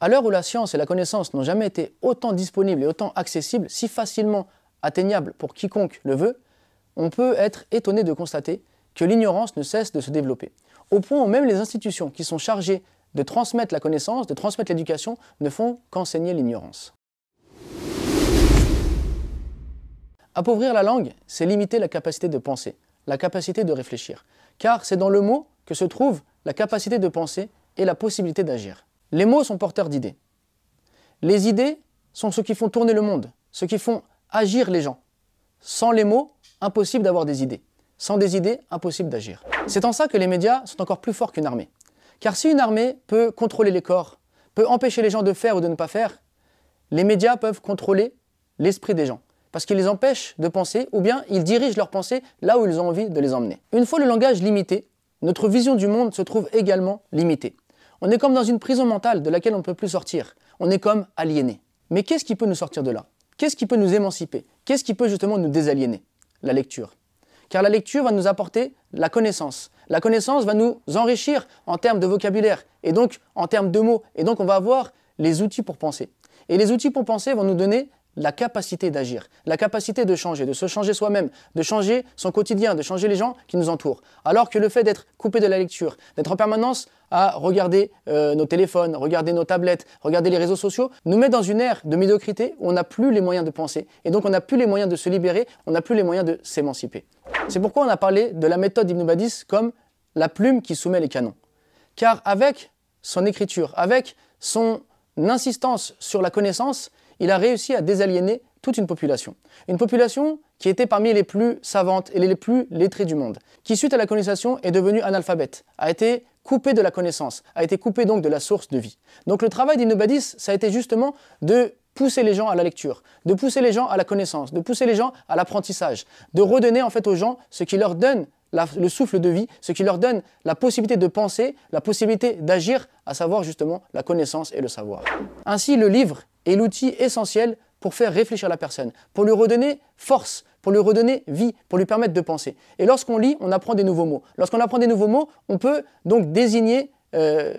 À l'heure où la science et la connaissance n'ont jamais été autant disponibles et autant accessibles, si facilement atteignables pour quiconque le veut, on peut être étonné de constater que l'ignorance ne cesse de se développer. Au point où même les institutions qui sont chargées de transmettre la connaissance, de transmettre l'éducation, ne font qu'enseigner l'ignorance. Appauvrir la langue, c'est limiter la capacité de penser, la capacité de réfléchir. Car c'est dans le mot que se trouve la capacité de penser et la possibilité d'agir. Les mots sont porteurs d'idées. Les idées sont ce qui font tourner le monde, ce qui font agir les gens. Sans les mots, impossible d'avoir des idées. Sans des idées, impossible d'agir. C'est en ça que les médias sont encore plus forts qu'une armée. Car si une armée peut contrôler les corps, peut empêcher les gens de faire ou de ne pas faire, les médias peuvent contrôler l'esprit des gens. Parce qu'ils les empêchent de penser ou bien ils dirigent leurs pensées là où ils ont envie de les emmener. Une fois le langage limité, notre vision du monde se trouve également limitée. On est comme dans une prison mentale de laquelle on ne peut plus sortir. On est comme aliéné. Mais qu'est-ce qui peut nous sortir de là? Qu'est-ce qui peut nous émanciper? Qu'est-ce qui peut justement nous désaliéner? La lecture. Car la lecture va nous apporter la connaissance. La connaissance va nous enrichir en termes de vocabulaire et donc en termes de mots. Et donc on va avoir les outils pour penser. Et les outils pour penser vont nous donner la capacité d'agir, la capacité de changer, de se changer soi-même, de changer son quotidien, de changer les gens qui nous entourent. Alors que le fait d'être coupé de la lecture, d'être en permanence à regarder nos téléphones, regarder nos tablettes, regarder les réseaux sociaux, nous met dans une ère de médiocrité où on n'a plus les moyens de penser. Et donc on n'a plus les moyens de se libérer, on n'a plus les moyens de s'émanciper. C'est pourquoi on a parlé de la méthode d'Ibn Badis comme la plume qui soumet les canons. Car avec son écriture, avec son insistance sur la connaissance, il a réussi à désaliéner toute une population. Une population qui était parmi les plus savantes et les plus lettrées du monde, qui suite à la colonisation est devenue analphabète, a été coupée de la connaissance, a été coupée donc de la source de vie. Donc le travail d'Ibn Badis, ça a été justement de pousser les gens à la lecture, de pousser les gens à la connaissance, de pousser les gens à l'apprentissage, de redonner en fait aux gens ce qui leur donne le souffle de vie, ce qui leur donne la possibilité de penser, la possibilité d'agir, à savoir justement la connaissance et le savoir. Ainsi, le livre est l'outil essentiel pour faire réfléchir la personne, pour lui redonner force, pour lui redonner vie, pour lui permettre de penser. Et lorsqu'on lit, on apprend des nouveaux mots. Lorsqu'on apprend des nouveaux mots, on peut donc désigner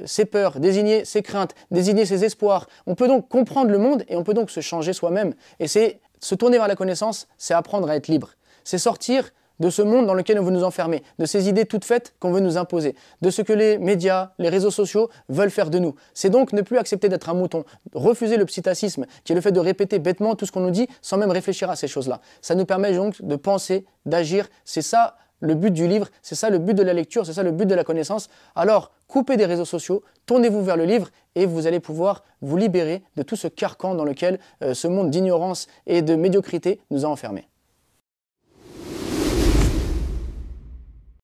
ses peurs, désigner ses craintes, désigner ses espoirs. On peut donc comprendre le monde et on peut donc se changer soi-même. Et c'est se tourner vers la connaissance, c'est apprendre à être libre. C'est sortir de ce monde dans lequel on veut nous enfermer, de ces idées toutes faites qu'on veut nous imposer, de ce que les médias, les réseaux sociaux veulent faire de nous. C'est donc ne plus accepter d'être un mouton, refuser le psittacisme, qui est le fait de répéter bêtement tout ce qu'on nous dit sans même réfléchir à ces choses-là. Ça nous permet donc de penser, d'agir. C'est ça le but du livre, c'est ça le but de la lecture, c'est ça le but de la connaissance. Alors, coupez des réseaux sociaux, tournez-vous vers le livre et vous allez pouvoir vous libérer de tout ce carcan dans lequel ce monde d'ignorance et de médiocrité nous a enfermés.